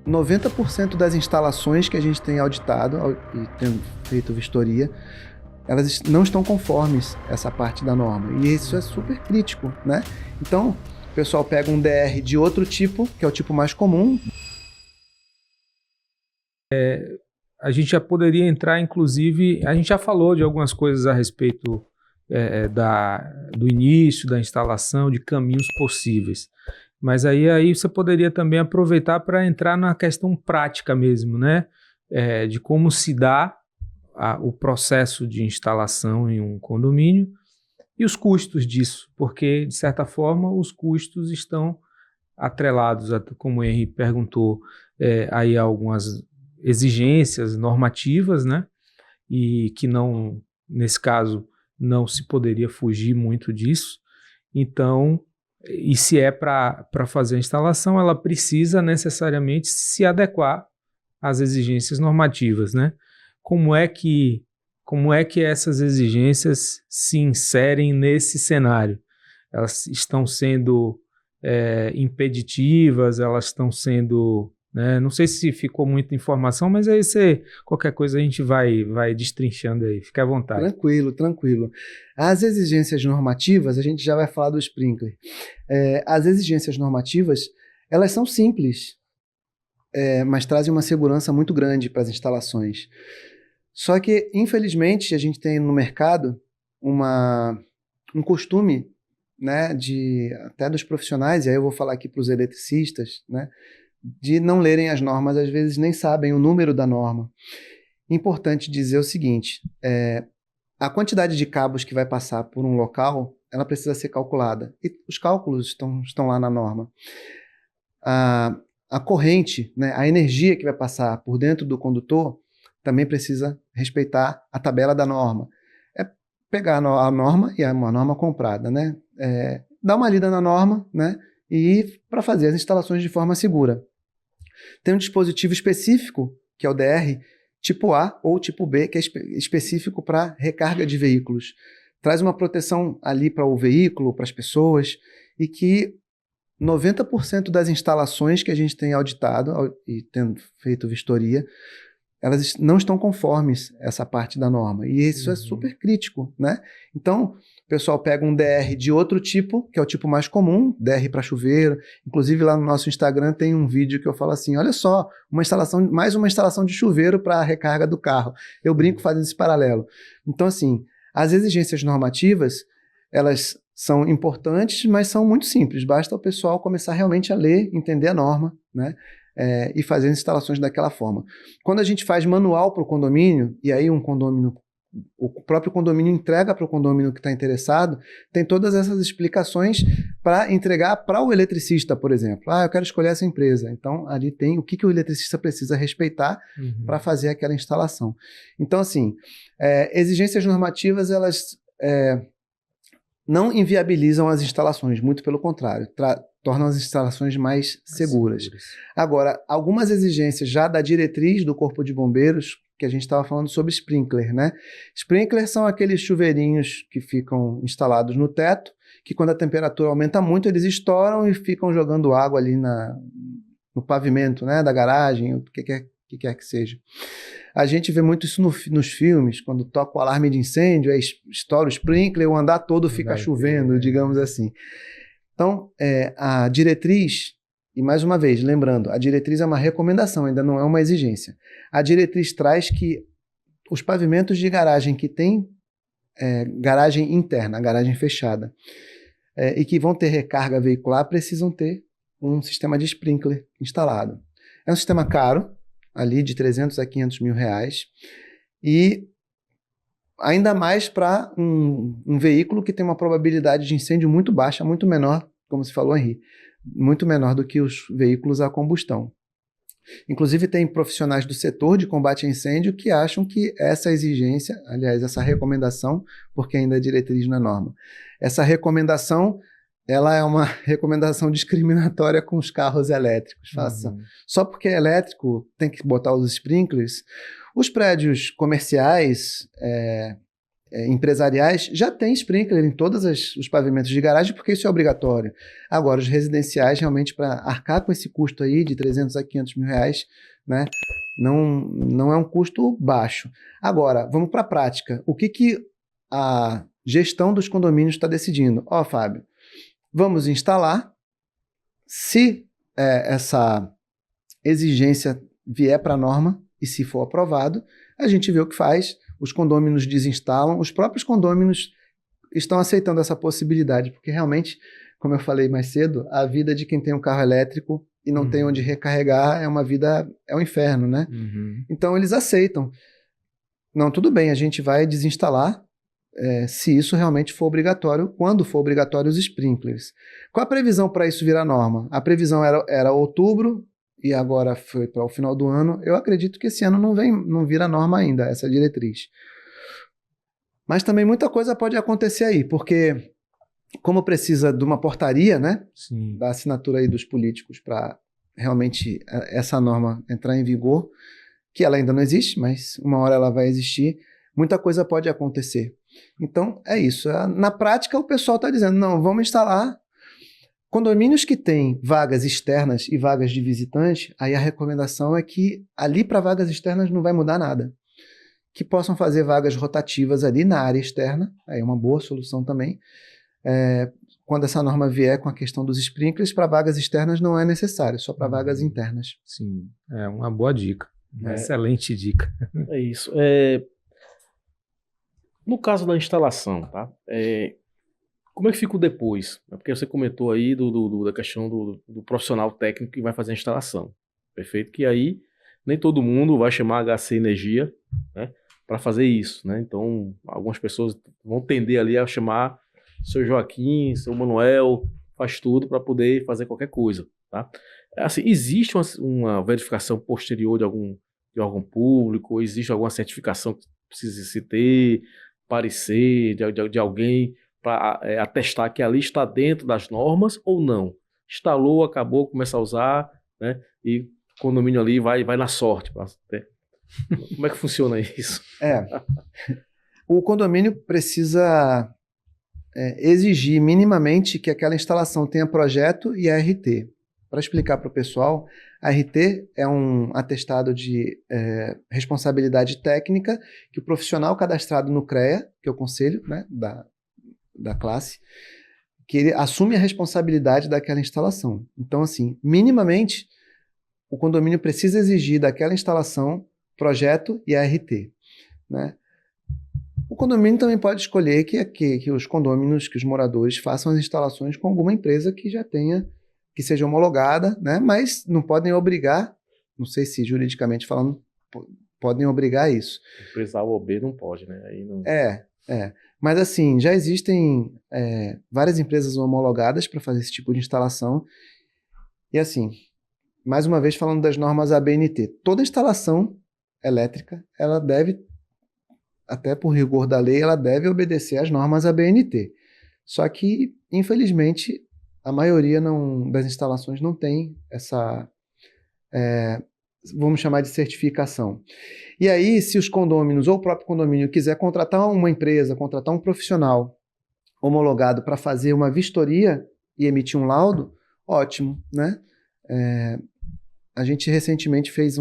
90% das instalações que a gente tem auditado e tendo feito vistoria, elas não estão conformes essa parte da norma. E isso é super crítico, né? Então, o pessoal pega um DR de outro tipo, que é o tipo mais comum. A gente já poderia entrar, inclusive, a gente já falou de algumas coisas a respeito do início, da instalação, de caminhos possíveis. Mas aí você poderia também aproveitar para entrar na questão prática mesmo, né? De como se dá o processo de instalação em um condomínio e os custos disso, porque, de certa forma, os custos estão atrelados, como o Henry perguntou, aí a algumas exigências normativas, né? E que não, nesse caso, não se poderia fugir muito disso. Então, e se é para fazer a instalação, ela precisa necessariamente se adequar às exigências normativas, né? Como é que essas exigências se inserem nesse cenário? Elas estão sendo impeditivas, elas estão sendo, né? Não sei se ficou muita informação, mas aí qualquer coisa a gente vai destrinchando aí, fique à vontade. Tranquilo, tranquilo. As exigências normativas, a gente já vai falar do sprinkler. As exigências normativas, elas são simples, mas trazem uma segurança muito grande para as instalações. Só que, infelizmente, a gente tem no mercado um costume, né, até dos profissionais, e aí eu vou falar aqui para os eletricistas, né, de não lerem as normas, às vezes nem sabem o número da norma. Importante dizer o seguinte, a quantidade de cabos que vai passar por um local, ela precisa ser calculada. E os cálculos estão lá na norma. A corrente, né, a energia que vai passar por dentro do condutor, também precisa respeitar a tabela da norma. É pegar a norma, e é uma norma comprada, né? Dar uma lida na norma, né? E ir para fazer as instalações de forma segura. Tem um dispositivo específico, que é o DR, tipo A ou tipo B, que é específico para recarga de veículos. Traz uma proteção ali para o veículo, para as pessoas, e que 90% das instalações que a gente tem auditado e tendo feito vistoria, elas não estão conformes essa parte da norma. E isso é super crítico, né? Então, o pessoal pega um DR de outro tipo, que é o tipo mais comum, DR para chuveiro. Inclusive, lá no nosso Instagram tem um vídeo que eu falo assim, olha só, mais uma instalação de chuveiro para a recarga do carro. Eu brinco fazendo esse paralelo. Então, assim, as exigências normativas, elas são importantes, mas são muito simples. Basta o pessoal começar realmente a ler, entender a norma, né? E fazer as instalações daquela forma. Quando a gente faz manual para o condomínio, e aí o próprio condomínio entrega para o condomínio que está interessado, tem todas essas explicações para entregar para o eletricista, por exemplo. Eu quero escolher essa empresa. Então, ali tem o que o eletricista precisa respeitar para fazer aquela instalação. Então, assim, exigências normativas, elas não inviabilizam as instalações, muito pelo contrário, tornam as instalações mais seguras. Agora, algumas exigências já da diretriz do Corpo de Bombeiros, que a gente estava falando sobre sprinkler, né? Sprinkler são aqueles chuveirinhos que ficam instalados no teto, que quando a temperatura aumenta muito, eles estouram e ficam jogando água ali no pavimento, né, da garagem, o que quer que seja. A gente vê muito isso nos filmes, quando toca o alarme de incêndio, aí estoura o sprinkler, o andar todo fica chovendo, digamos assim. Então, a diretriz, e mais uma vez, lembrando, a diretriz é uma recomendação, ainda não é uma exigência. A diretriz traz que os pavimentos de garagem que tem garagem interna, garagem fechada, e que vão ter recarga veicular, precisam ter um sistema de sprinkler instalado. É um sistema caro, ali de 300 a 500 mil reais, e ainda mais para um veículo que tem uma probabilidade de incêndio muito baixa, muito menor, como se falou, Henri, muito menor do que os veículos a combustão. Inclusive, tem profissionais do setor de combate a incêndio que acham que essa exigência, aliás, essa recomendação, porque ainda é diretriz na norma, essa recomendação, ela é uma recomendação discriminatória com os carros elétricos. Só porque é elétrico tem que botar os sprinklers. Os prédios comerciais, empresariais já tem sprinkler em todos os pavimentos de garagem, porque isso é obrigatório. Agora, os residenciais, realmente, para arcar com esse custo aí de 300 a 500 mil reais, né, não é um custo baixo. Agora, vamos para a prática. O que a gestão dos condomínios está decidindo? Ó, Fábio, vamos instalar. Se essa exigência vier para a norma e se for aprovado, a gente vê o que faz. Os condôminos desinstalam, os próprios condôminos estão aceitando essa possibilidade, porque realmente, como eu falei mais cedo, a vida de quem tem um carro elétrico e não tem onde recarregar é um inferno, né? Então eles aceitam. Não, tudo bem, a gente vai desinstalar se isso realmente for obrigatório, quando for obrigatório os sprinklers. Qual a previsão para isso virar norma? A previsão era outubro, e agora foi para o final do ano. Eu acredito que esse ano não vira norma ainda, essa diretriz. Mas também muita coisa pode acontecer aí, porque como precisa de uma portaria, né, da assinatura aí dos políticos para realmente essa norma entrar em vigor, que ela ainda não existe, mas uma hora ela vai existir, muita coisa pode acontecer. Então, é isso. Na prática, o pessoal está dizendo, não, vamos instalar condomínios que têm vagas externas e vagas de visitante, aí a recomendação é que ali para vagas externas não vai mudar nada. Que possam fazer vagas rotativas ali na área externa, aí é uma boa solução também. Quando essa norma vier com a questão dos sprinklers, para vagas externas não é necessário, só para vagas internas. Sim, é uma boa dica. Uma excelente dica. É isso. No caso da instalação, tá? Como é que fica o depois? Porque você comentou aí da questão do profissional técnico que vai fazer a instalação. Perfeito? Que aí nem todo mundo vai chamar HC Energia, né, para fazer isso, né? Então, algumas pessoas vão tender ali a chamar seu Joaquim, seu Manuel, faz tudo para poder fazer qualquer coisa, tá? Assim, existe uma verificação posterior de órgão público, existe alguma certificação que precisa se ter, parecer de alguém para atestar que ali está dentro das normas ou não? Instalou, acabou, começa a usar, né? E o condomínio ali vai na sorte. Como é que funciona isso? O condomínio precisa exigir minimamente que aquela instalação tenha projeto e ART. Para explicar para o pessoal, a RT é um atestado de responsabilidade técnica que o profissional cadastrado no CREA, que é o conselho, né, da classe, que ele assume a responsabilidade daquela instalação. Então, assim, minimamente, o condomínio precisa exigir daquela instalação projeto e ART, né? O condomínio também pode escolher que os condôminos, que os moradores façam as instalações com alguma empresa que já tenha, que seja homologada, né? Mas não podem obrigar, não sei se juridicamente falando, podem obrigar isso. Empresa A ou B não pode, né? Aí não... Mas assim, já existem várias empresas homologadas para fazer esse tipo de instalação. E assim, mais uma vez falando das normas ABNT, toda instalação elétrica, ela deve, até por rigor da lei, ela deve obedecer às normas ABNT. Só que, infelizmente, a maioria das instalações não tem essa, vamos chamar de certificação. E aí, se os condôminos ou o próprio condomínio quiser contratar uma empresa, contratar um profissional homologado para fazer uma vistoria e emitir um laudo, ótimo, né? A gente recentemente fez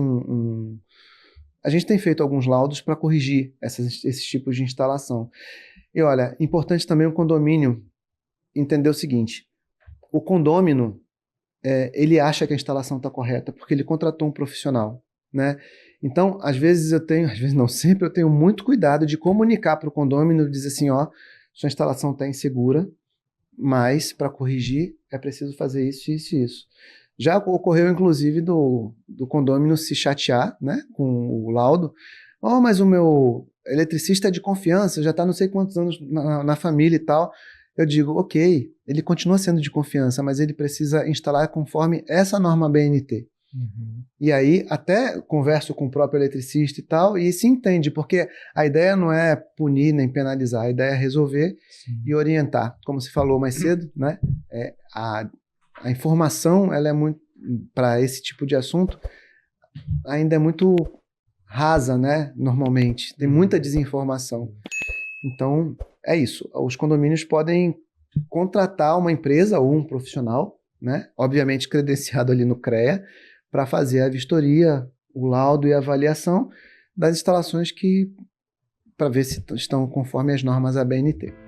a gente tem feito alguns laudos para corrigir esses tipos de instalação. E olha, importante também o condomínio entender o seguinte: o condômino, ele acha que a instalação está correta porque ele contratou um profissional, né? Então, às vezes não, sempre eu tenho muito cuidado de comunicar para o condômino, dizer assim, ó, sua instalação está insegura, mas para corrigir é preciso fazer isso, isso e isso. Já ocorreu, inclusive, do condômino se chatear, né, com o laudo. Mas o meu eletricista é de confiança, já está não sei quantos anos na família e tal. Eu digo, ok, ele continua sendo de confiança, mas ele precisa instalar conforme essa norma BNT. E aí até converso com o próprio eletricista e tal, e se entende, porque a ideia não é punir nem penalizar, a ideia é resolver e orientar. Como se falou mais cedo, né? A informação, ela é muito, para esse tipo de assunto, ainda é muito rasa, né? Normalmente, tem muita desinformação. Então, é isso. Os condomínios podem contratar uma empresa ou um profissional, né? Obviamente credenciado ali no CREA, para fazer a vistoria, o laudo e a avaliação das instalações para ver se estão conforme as normas ABNT.